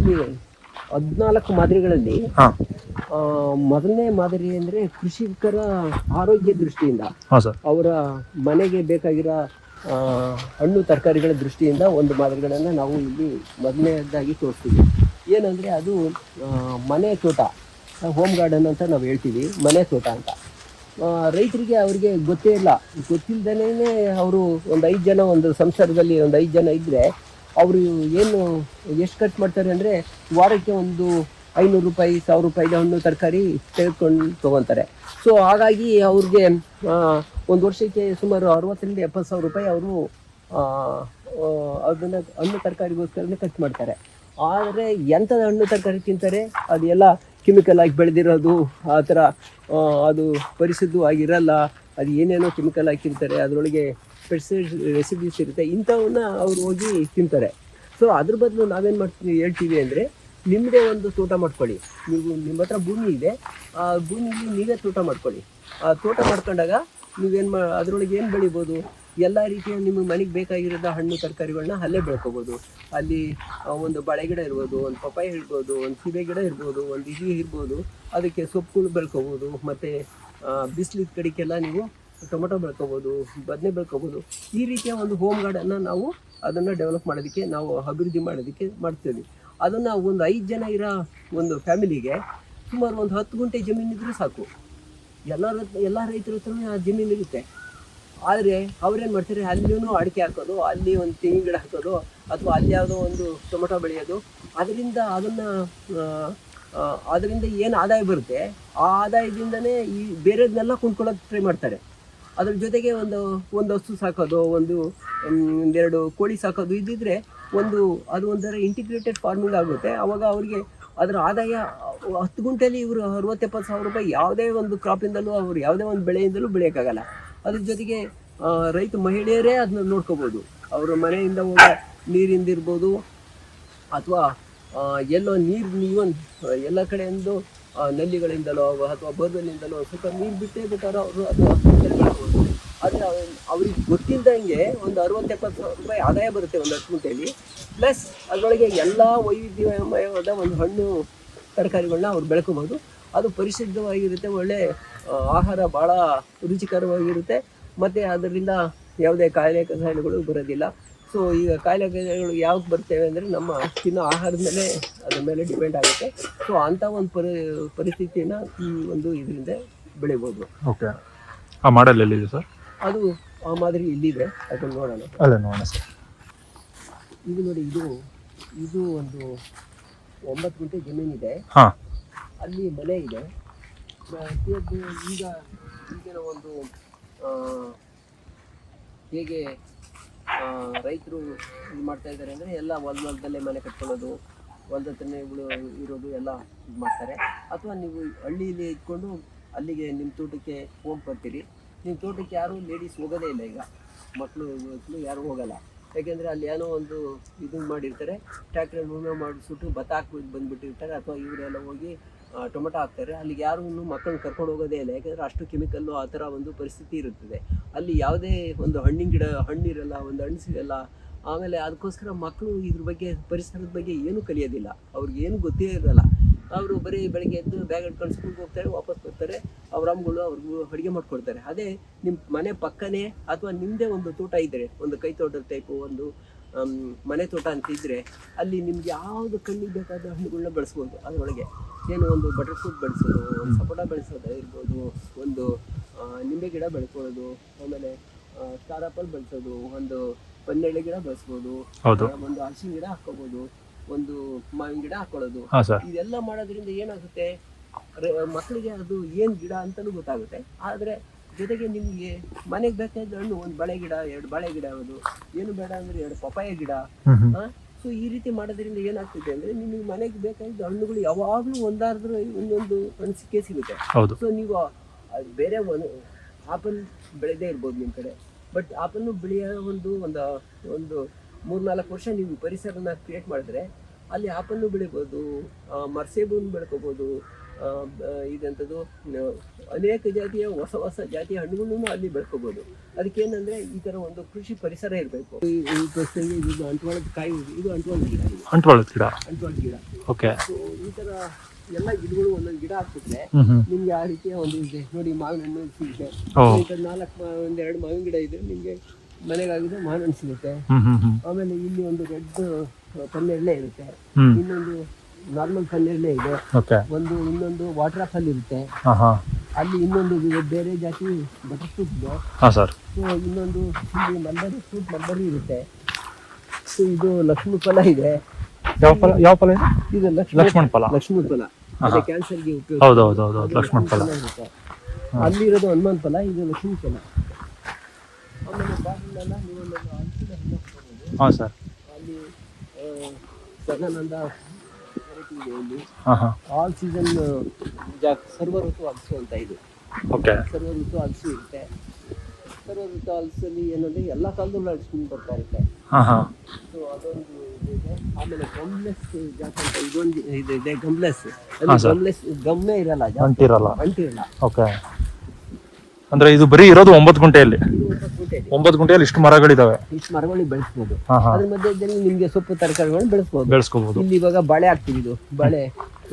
ಇಲ್ಲಿ 14 ಮಾದರಿಗಳಲ್ಲಿ ಹಾ ಮೊದಲನೇ ಮಾದರಿ ಅಂದರೆ ಕೃಷಿಕರ ಆರೋಗ್ಯ ದೃಷ್ಟಿಯಿಂದ ಹಾಂ ಸರ್. ಅವರ ಮನೆಗೆ ಬೇಕಾಗಿರೋ ಹಣ್ಣು ತರಕಾರಿಗಳ ದೃಷ್ಟಿಯಿಂದ ಒಂದು ಮಾದರಿಗಳನ್ನು ನಾವು ಇಲ್ಲಿ ಮೊದಲನೇದಾಗಿ ತೋರಿಸ್ತೀವಿ. ಏನಂದರೆ ಅದು ಮನೆ ತೋಟ, ಹೋಮ್ ಗಾರ್ಡನ್ ಅಂತ ನಾವು ಹೇಳ್ತೀವಿ, ಮನೆ ತೋಟ ಅಂತ. ರೈತರಿಗೆ ಅವರಿಗೆ ಗೊತ್ತೇ ಇಲ್ಲ, ಗೊತ್ತಿಲ್ಲದೇ ಅವರು ಒಂದು 5 ಜನ ಒಂದು ಸಂಸಾರದಲ್ಲಿ ಒಂದು 5 ಜನ ಇದ್ದರೆ ಅವರು ಏನು ಎಷ್ಟು ಖರ್ಚು ಮಾಡ್ತಾರೆ ಅಂದರೆ ವಾರಕ್ಕೆ ಒಂದು 500 ರೂಪಾಯಿ 1000 ರೂಪಾಯಿಗೆ ಹಣ್ಣು ತರಕಾರಿ ತೆಗೆದುಕೊಂಡು ತೊಗೊತಾರೆ. ಸೊ ಹಾಗಾಗಿ ಅವ್ರಿಗೆ ಒಂದು ವರ್ಷಕ್ಕೆ ಸುಮಾರು 60,000ರಿಂದ 70,000 ರೂಪಾಯಿ ಅವರು ಅದನ್ನು ಹಣ್ಣು ತರಕಾರಿಗೋಸ್ಕರನೇ ಖರ್ಚು ಮಾಡ್ತಾರೆ. ಆದರೆ ಎಂಥದ ಹಣ್ಣು ತರಕಾರಿ ತಿಂತಾರೆ, ಅದು ಎಲ್ಲ ಕೆಮಿಕಲ್ ಆಗಿ ಬೆಳೆದಿರೋದು, ಆ ಥರ ಅದು ಪರಿಶುದ್ಧವಾಗಿರಲ್ಲ, ಅದು ಏನೇನೋ ಕೆಮಿಕಲ್ ಹಾಕಿರ್ತಾರೆ, ಅದರೊಳಗೆ ಪೆಸ್ಟಿಸೈಡ್ ರೆಸಿಪೀಸ್ ಇರುತ್ತೆ, ಇಂಥವನ್ನ ಅವ್ರು ಹೋಗಿ ತಿಂತಾರೆ. ಸೊ ಅದ್ರ ಬದಲು ನಾವೇನು ಮಾಡ್ತೀವಿ ಹೇಳ್ತೀವಿ ಅಂದರೆ, ನಿಮ್ಮದೇ ಒಂದು ತೋಟ ಮಾಡ್ಕೊಳ್ಳಿ. ನೀವು ನಿಮ್ಮ ಹತ್ರ ಭೂಮಿ ಇದೆ, ಆ ಭೂಮಿಲಿ ನೀವೇ ತೋಟ ಮಾಡ್ಕೊಳ್ಳಿ. ಆ ತೋಟ ಮಾಡ್ಕೊಂಡಾಗ ನೀವೇನು ಅದರೊಳಗೆ ಏನು ಬೆಳಿಬೋದು, ಎಲ್ಲ ರೀತಿಯ ನಿಮ್ಮ ಮನೆಗೆ ಬೇಕಾಗಿರೋದ ಹಣ್ಣು ತರಕಾರಿಗಳನ್ನ ಅಲ್ಲೇ ಬೆಳ್ಕೊಬೋದು. ಅಲ್ಲಿ ಒಂದು ಬಾಳೆ ಗಿಡ ಇರ್ಬೋದು, ಒಂದು ಪಪ್ಪಾಯ ಇರ್ಬೋದು, ಒಂದು ಸೀಬೆ ಗಿಡ ಇರ್ಬೋದು, ಒಂದು ಇದು ಇರ್ಬೋದು, ಅದಕ್ಕೆ ಸೊಪ್ಪುಗಳು ಬೆಳ್ಕೊಬೋದು. ಮತ್ತು ಬಿಸಿಲಿದ ಕಡೆಗೆಲ್ಲ ನೀವು ಟೊಮೊಟೊ ಬೆಳ್ಕೊಬೋದು, ಬದನೆ ಬೆಳ್ಕೊಬೋದು. ಈ ರೀತಿಯ ಒಂದು ಹೋಮ್ ಗಾರ್ಡನ್ನು ನಾವು ಅದನ್ನು ಡೆವಲಪ್ ಮಾಡೋದಕ್ಕೆ, ನಾವು ಅಭಿವೃದ್ಧಿ ಮಾಡೋದಕ್ಕೆ ಮಾಡ್ತೀವಿ. ಅದನ್ನು ಒಂದು 5 ಜನ ಇರೋ ಒಂದು ಫ್ಯಾಮಿಲಿಗೆ ಸುಮಾರು ಒಂದು 10 ಗುಂಟೆ ಜಮೀನಿದ್ರೂ ಸಾಕು. ಎಲ್ಲ ರೈತರ ಹತ್ರನೂ ಆ ಜಮೀನು ಇರುತ್ತೆ. ಆದರೆ ಅವ್ರೇನು ಮಾಡ್ತಾರೆ, ಅಲ್ಲಿಯೂ ಅಡಿಕೆ ಹಾಕೋದು, ಅಲ್ಲಿ ಒಂದು ತೆಂಗಿನ ಗಿಡ ಹಾಕೋದು, ಅಥವಾ ಅಲ್ಲಿ ಯಾವುದೋ ಒಂದು ಟೊಮೊಟೊ ಬೆಳೆಯೋದು. ಅದರಿಂದ ಏನು ಆದಾಯ ಬರುತ್ತೆ, ಆ ಆದಾಯದಿಂದನೇ ಈ ಬೇರೆದನ್ನೆಲ್ಲ ಕೊಂಡ್ಕೊಳ್ಳೋಕೆ ಟ್ರೈ ಮಾಡ್ತಾರೆ. ಅದ್ರ ಜೊತೆಗೆ ಒಂದು ಹಸು ಸಾಕೋದು, ಒಂದೆರಡು ಕೋಳಿ ಸಾಕೋದು ಇದ್ದಿದ್ರೆ ಅದು ಒಂಥರ ಇಂಟಿಗ್ರೇಟೆಡ್ ಫಾರ್ಮಿಂಗ್ ಆಗುತ್ತೆ. ಆವಾಗ ಅವ್ರಿಗೆ ಅದರ ಆದಾಯ 10 ಗುಂಟೆಯಲ್ಲಿ ಇವರು 60,000-70,000 ರೂಪಾಯಿ ಯಾವುದೇ ಒಂದು ಕ್ರಾಪಿಂದಲೂ, ಅವರು ಯಾವುದೇ ಒಂದು ಬೆಳೆಯಿಂದಲೂ ಬೆಳೆಯೋಕ್ಕಾಗಲ್ಲ. ಅದ್ರ ಜೊತೆಗೆ ರೈತ ಮಹಿಳೆಯರೇ ಅದನ್ನ ನೋಡ್ಕೋಬೋದು. ಅವರ ಮನೆಯಿಂದ ಹೋಗೋ ನೀರಿಂದಿರ್ಬೋದು, ಅಥವಾ ಎಲ್ಲೋ ನೀವೊಂದು ಎಲ್ಲ ಕಡೆಯಿಂದ ನಲ್ಲಿಗಳಿಂದಲೋ ಅಥವಾ ಬೋರ್ವೆಲ್ಲಿಂದಲೋ ಸ್ವಲ್ಪ ನೀರು ಬಿಟ್ಟವರು ಅವರು ಅದು ಬೆಳ್ಕೊಬೋದು. ಆದರೆ ಅವ್ರಿಗೆ ಗೊತ್ತಿಲ್ಲದಂಗೆ ಒಂದು 60,000-70,000 ರೂಪಾಯಿ ಆದಾಯ ಬರುತ್ತೆ ಒಂದು 10 ಗುಂಟೆಯಲ್ಲಿ. ಪ್ಲಸ್ ಅದರೊಳಗೆ ಎಲ್ಲ ವೈವಿಧ್ಯಮಯವಾದ ಒಂದು ಹಣ್ಣು ತರಕಾರಿಗಳನ್ನ ಅವ್ರು ಬೆಳ್ಕೊಬೋದು. ಅದು ಪರಿಶುದ್ಧವಾಗಿರುತ್ತೆ, ಒಳ್ಳೆ ಆಹಾರ ಭಾಳ ರುಚಿಕರವಾಗಿರುತ್ತೆ, ಮತ್ತು ಅದರಿಂದ ಯಾವುದೇ ಕಾಯಿಲೆಗಳು ಬರೋದಿಲ್ಲ. ಸೊ ಈಗ ಕಾಯಿಲೆಗಳು ಯಾವಾಗ ಬರ್ತೇವೆ ಅಂದರೆ ನಮ್ಮ ತಿನ್ನೋ ಆಹಾರದ ಮೇಲೆ, ಅದ್ರ ಮೇಲೆ ಡಿಪೆಂಡ್ ಆಗುತ್ತೆ. ಸೊ ಅಂಥ ಒಂದು ಪರಿಸ್ಥಿತಿಯನ್ನು ಈ ಒಂದು ಇದರಿಂದ ಬೆಳಿಬೋದು. ಓಕೆ, ಆ ಮಾಡೆಲ್ ಎಲ್ಲಿದೆ ಸರ್? ಅದು ಆ ಮಾದರಿ ಇಲ್ಲಿದೆ, ಅದನ್ನು ನೋಡೋಣ. ಅದೇ ನೋಡೋಣ ಸರ್. ಇದು ನೋಡಿ, ಇದು ಒಂದು 9 ಗುಂಟೆ ಜಮೀನಿದೆ. ಹಾಂ, ಅಲ್ಲಿ ಮನೆ ಇದೆ. ಈಗಿನ ಒಂದು ಹೇಗೆ ರೈತರು ಇದು ಮಾಡ್ತಾ ಇದ್ದಾರೆ ಅಂದರೆ, ಎಲ್ಲ ಹೊಲದಲ್ಲೇ ಮನೆ ಕಟ್ಕೊಳ್ಳೋದು, ಹೊಲದ ಹತ್ರನೇ ಇರೋದು ಎಲ್ಲ ಇದು ಮಾಡ್ತಾರೆ. ಅಥವಾ ನೀವು ಹಳ್ಳಿಯಲ್ಲಿ ಇದ್ಕೊಂಡು ಅಲ್ಲಿಗೆ ನಿಮ್ಮ ತೋಟಕ್ಕೆ ಹೋಗಿ ಬರ್ತೀರಿ. ನಿಮ್ಮ ತೋಟಕ್ಕೆ ಯಾರೂ ಲೇಡೀಸ್ ಹೋಗೋದೇ ಇಲ್ಲ ಈಗ, ಮಕ್ಕಳು ಯಾರೂ ಹೋಗಲ್ಲ. ಯಾಕೆಂದರೆ ಅಲ್ಲಿ ಏನೋ ಒಂದು ಇದು ಮಾಡಿರ್ತಾರೆ, ಟ್ರ್ಯಾಕ್ಟ್ರಲ್ಲಿ ಉಳುಮೆ ಮಾಡಿಸ್ಬಿಟ್ಟು ಭತ್ತ ಹಾಕ್ಬಿಟ್ಟು ಬಂದುಬಿಟ್ಟಿರ್ತಾರೆ, ಅಥವಾ ಇವರೆಲ್ಲ ಹೋಗಿ ಟೊಮೊಟೊ ಹಾಕ್ತಾರೆ. ಅಲ್ಲಿಗೆ ಯಾರೂ ಮಕ್ಕಳನ್ನ ಕರ್ಕೊಂಡು ಹೋಗೋದೇ ಇಲ್ಲ, ಯಾಕೆಂದರೆ ಅಷ್ಟು ಕೆಮಿಕಲ್ಲು ಆ ಥರ ಒಂದು ಪರಿಸ್ಥಿತಿ ಇರುತ್ತದೆ. ಅಲ್ಲಿ ಯಾವುದೇ ಒಂದು ಹಣ್ಣಿನ ಗಿಡ ಹಣ್ಣಿರಲ್ಲ, ಒಂದು ಹಣ್ಣು ಸಿಗಲ್ಲ. ಆಮೇಲೆ ಅದಕ್ಕೋಸ್ಕರ ಮಕ್ಕಳು ಇದ್ರ ಬಗ್ಗೆ, ಪರಿಸರದ ಬಗ್ಗೆ ಏನೂ ಕಲಿಯೋದಿಲ್ಲ, ಅವ್ರಿಗೇನು ಗೊತ್ತೇ ಇರಲ್ಲ. ಅವರು ಬರೀ ಬೆಳಗ್ಗೆ ಎದ್ದು ಬ್ಯಾಗ್ ಹಿಡ್ಕೊಂಡು ಸ್ಕೂಲ್ಗೆ ಹೋಗ್ತಾರೆ, ವಾಪಸ್ ಬರ್ತಾರೆ, ಅವ್ರ ಅಮ್ಮಗಳು ಅವ್ರಿಗೂ ಅಡುಗೆ ಮಾಡಿಕೊಡ್ತಾರೆ. ಅದೇ ನಿಮ್ಮ ಮನೆ ಪಕ್ಕನೇ ಅಥವಾ ನಿಮ್ಮದೇ ಒಂದು ತೋಟ ಇದ್ದರೆ, ಒಂದು ಕೈ ತೋಟದ ಟೈಪು ಒಂದು ಮನೆ ತೋಟ ಅಂತ ಇದ್ದರೆ, ಅಲ್ಲಿ ನಿಮ್ಗೆ ಯಾವುದು ಕಣ್ಣಿಗೆ ಬೇಕಾದ ಹಣ್ಣುಗಳನ್ನ ಬೆಳೆಸ್ಬೋದು. ಅದರೊಳಗೆ ಏನು ಒಂದು ಬಟರ್ ಫ್ರೂಟ್ ಬೆಳೆಸೋದು, ಒಂದು ಸಪೋಟ ಬೆಳೆಸೋದು ಇರ್ಬೋದು, ಒಂದು ನಿಂಬೆ ಗಿಡ ಬೆಳ್ಕೊಳ್ಳೋದು, ಆಮೇಲೆ ಸ್ಟಾರ್ ಆಪಲ್ ಬೆಳೆಸೋದು, ಒಂದು ಪನ್ನೆಳ್ಳೆ ಗಿಡ ಬೆಳೆಸ್ಬೋದು, ಒಂದು ಹಲಸಿನ ಗಿಡ ಹಾಕ್ಕೋಬೋದು, ಒಂದು ಮಾವಿನ ಗಿಡ ಹಾಕೊಳ್ಳೋದು. ಇದೆಲ್ಲ ಮಾಡೋದ್ರಿಂದ ಏನಾಗುತ್ತೆ, ಮಕ್ಕಳಿಗೆ ಅದು ಏನು ಗಿಡ ಅಂತಲೂ ಗೊತ್ತಾಗುತ್ತೆ. ಆದರೆ ಜೊತೆಗೆ ನಿಮಗೆ ಮನೆಗೆ ಬೇಕಾದ ಹಣ್ಣು, ಒಂದು ಬಾಳೆ ಗಿಡ, 2 ಬಾಳೆ ಗಿಡ, ಅದು ಏನು ಬೇಡ ಅಂದರೆ 2 ಪಪ್ಪಾಯ ಗಿಡ. ಸೊ ಈ ರೀತಿ ಮಾಡೋದ್ರಿಂದ ಏನಾಗ್ತಿದೆ ಅಂದರೆ, ನಿಮಗೆ ಮನೆಗೆ ಬೇಕಾದ ಹಣ್ಣುಗಳು ಯಾವಾಗಲೂ ಒಂದಾದ್ರೂ ಇನ್ನೊಂದು ಹಣ್ಣು ಸಿಗುತ್ತೆ. ಸೊ ನೀವು ಬೇರೆ ಆಪಲ್ ಬೆಳೆದೇ ಇರ್ಬೋದು ನಿಮ್ಮ ಕಡೆ, ಬಟ್ ಆಪಲ್ನು ಬೆಳೆಯೋ ಒಂದು 3-4 ವರ್ಷ ನೀವು ಪರಿಸರನ ಕ್ರಿಯೇಟ್ ಮಾಡಿದ್ರೆ ಅಲ್ಲಿ ಆಪಲ್ನು ಬೆಳಿಬೋದು, ಮರ್ಸೇಬನ್ನು ಬೆಳ್ಕೊಬೋದು, ಇದಂಥದ್ದು ಅನೇಕ ಜಾತಿಯ ಹೊಸ ಹೊಸ ಜಾತಿಯ ಹಣ್ಣುಗಳನ್ನು ಅಲ್ಲಿ ಬೆಳ್ಕೋಬೋದು. ಅದಕ್ಕೇನಂದರೆ ಈ ಥರ ಒಂದು ಕೃಷಿ ಪರಿಸರ ಇರಬೇಕು. ಈ ಪ್ರಶ್ನೆಗೆ ಇದು ಅಂಟ್ವಾಳದ ಕಾಯಿ, ಇದು ಅಂಟ್ವಾಳದ ಗಿಡ, ಇದು ಅಂಟ್ವಾಳದ ಗಿಡ. ಅಂಟ್ವಾಳದ ಗಿಡ. ಓಕೆ. ಸೊ ಈ ಥರ ಎಲ್ಲ ಗಿಡಗಳು ಒಂದೊಂದು ಗಿಡ ಹಾಕ್ಬಿಟ್ರೆ ನಿಮ್ಗೆ ಆ ರೀತಿಯ ಒಂದು ಇದೆ ನೋಡಿ. ಮಾವಿನ ಹಣ್ಣು ಸಿಗುತ್ತೆ. ಈ ಥರ 4-2 ಮಾವಿನ ಗಿಡ ಇದೆ, ನಿಮಗೆ ಮನೆಗಾಗಿದೆ ಮಾವಿನ ಹಣ್ಣು ಸಿಗುತ್ತೆ. ಆಮೇಲೆ ಇಲ್ಲಿ ಒಂದು ರೆಡ್ ಕನ್ನೆರಳೆ ಇರುತ್ತೆ, ಇನ್ನೊಂದು ನಾರ್ಮಲ್ ಕನ್ನೆರಳೆ ಇದೆ, ಇನ್ನೊಂದು ವಾಟರ್ ಆಪಲ್ ಇರುತ್ತೆ, ಅಲ್ಲಿ ಇನ್ನೊಂದು ಬೇರೆ ಜಾತಿ ಬಟರ್ ಫ್ರೂಟ್ ಇದೆ. ಸೊ ಇನ್ನೊಂದು ಇಲ್ಲಿ ಮಲ್ಬರಿ ಫ್ರೂಟ್, ಮಲ್ಬರಿ ಇರುತ್ತೆ. ಸೊ ಇದು ಲಕ್ಷ್ಮಣ ಫಲ ಇದೆ. ಯಾವ ಫಲ ಇದು? ಲಕ್ಷ್ಮಣ ಫಲ. ಲಕ್ಷ್ಮಣ ಫಲ ಕ್ಯಾನ್ಸರ್ಗೆ ಉಪಯೋಗ. ಲಕ್ಷ್ಮಣ ಫಲ ಇರುತ್ತೆ. ಅಲ್ಲಿ ಇರೋದು ಹನುಮಾನ್ ಫಲ, ಇದು ಲಕ್ಷ್ಮಣ ಫಲ. ಆಮೇಲೆ ಬಾಗಿಲೆಲ್ಲ ನೀವೊಂದು ಹಲಸಿನ ಹಣ್ಣು ತಗೊಳ್ಬೋದು. ಅಲ್ಲಿ ಸದಾನಂದ ವೆರೈಟಿ ಇದೆ ಇಲ್ಲಿ. ಆಲ್ ಸೀಸನ್ ಸರ್ವ ಋತು ಹಲಸು ಅಂತ ಇದು. ಸರ್ವ ಋತು ಹಲಸು ಇರುತ್ತೆ. ಸರ್ವ ಋತು ಹಲಸಲ್ಲಿ ಏನಂದ್ರೆ ಎಲ್ಲ ಕಾಲದಲ್ಲೂ ಹಲಸಿನ ಬರ್ತಾ ಇರುತ್ತೆ. ಸೊ ಅದೊಂದು ಇದೆ. ಆಮೇಲೆ ಗಮ್ಲೆಸ್ ಜಾತಿ ಅಂತ ಇದೊಂದು ಇದೆ. ಗಮ್ಲೆಸ್ ಗಮ್ಮೆ ಇರಲ್ಲ, ಅಂಟಿರಲ್ಲ. ಅಂದ್ರೆ ಇದು ಬರೀ ಇರೋದು 9 ಗುಂಟೆಯಲ್ಲಿ. 9 ಗುಂಟೆಯಲ್ಲಿ ಇಷ್ಟು ಮರಗಳಿದಾವೆ. ಇಷ್ಟು ಮರಗಳು ಬೆಳೆಸ್ಬೋದು. ಅದ್ರ ಮಧ್ಯದಲ್ಲಿ ನಿಮ್ಗೆ ಸೊಪ್ಪು ತರಕಾರಿಗಳನ್ನ ಬೆಳೆಸ್ಕೋಬಹುದು. ಇಲ್ಲಿ ಇವಾಗ ಬಾಳೆ ಹಾಕ್ತಿವಿ. ಇದು ಬಾಳೆ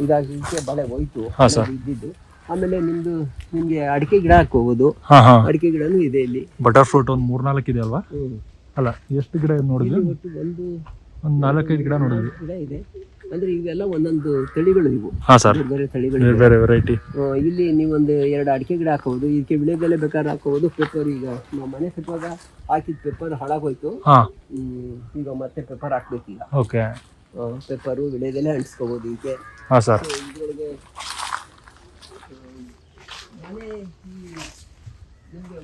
ಇದಾಗಲಿಕ್ಕೆ ಬಾಳೆ ಹೋಯ್ತು ಇದ್ದಿದ್ದು. ಆಮೇಲೆ ನಿಮ್ಗೆ ಅಡಿಕೆ ಗಿಡ ಹಾಕೋಬಹುದು. ಅಡಿಕೆ ಗಿಡನೂ ಇದೆ ಇಲ್ಲಿ. ಬಟರ್ ಫ್ರೂಟ್ ಒಂದು 3-4 ಇದೆ ಅಲ್ವಾ? ಅಲ್ಲ, ಎಷ್ಟು ಗಿಡ ನೋಡಿದ್ವಿ? ಒಟ್ಟು ಒಂದು 4-5 ಗಿಡ ನೋಡಿದ್ವಿ. ಗಿಡ ಇದೆ. ಅಂದ್ರೆ ಇವೆಲ್ಲ ಒಂದೊಂದು ತಳಿಗಳು ಇವು. ಬೇರೆ ತಳಿಗಳು, ಬೇರೆ ವೆರೈಟಿ. ಇಲ್ಲಿ ನೀವೊಂದು 2 ಅಡಿಕೆ ಗಿಡ ಹಾಕೋಬಹುದು. ಇದಕ್ಕೆ ವಿಳೆದೆಲೆ ಬೇಕಾದ್ರೆ ಹಾಕೋಬಹುದು. ಪೆಪ್ಪರ್ ಈಗ ನಾವು ಮನೆ ಕಟ್ಟುವಾಗ ಹಾಕಿದ ಪೆಪ್ಪರ್ ಹಾಳಾಗೋಯ್ತು. ಈಗ ಮತ್ತೆ ಪೆಪ್ಪರ್ ಹಾಕ್ಬೇಕೀಗ. ಪೆಪ್ಪರು ವಿಳೆದೆಲೆ ಅಂಟಿಸ್ಕೋಬಹುದು ಇದಕ್ಕೆ. ಇದ್ರೊಳಗೆ ಮನೆ ನಿಮ್ಗೆ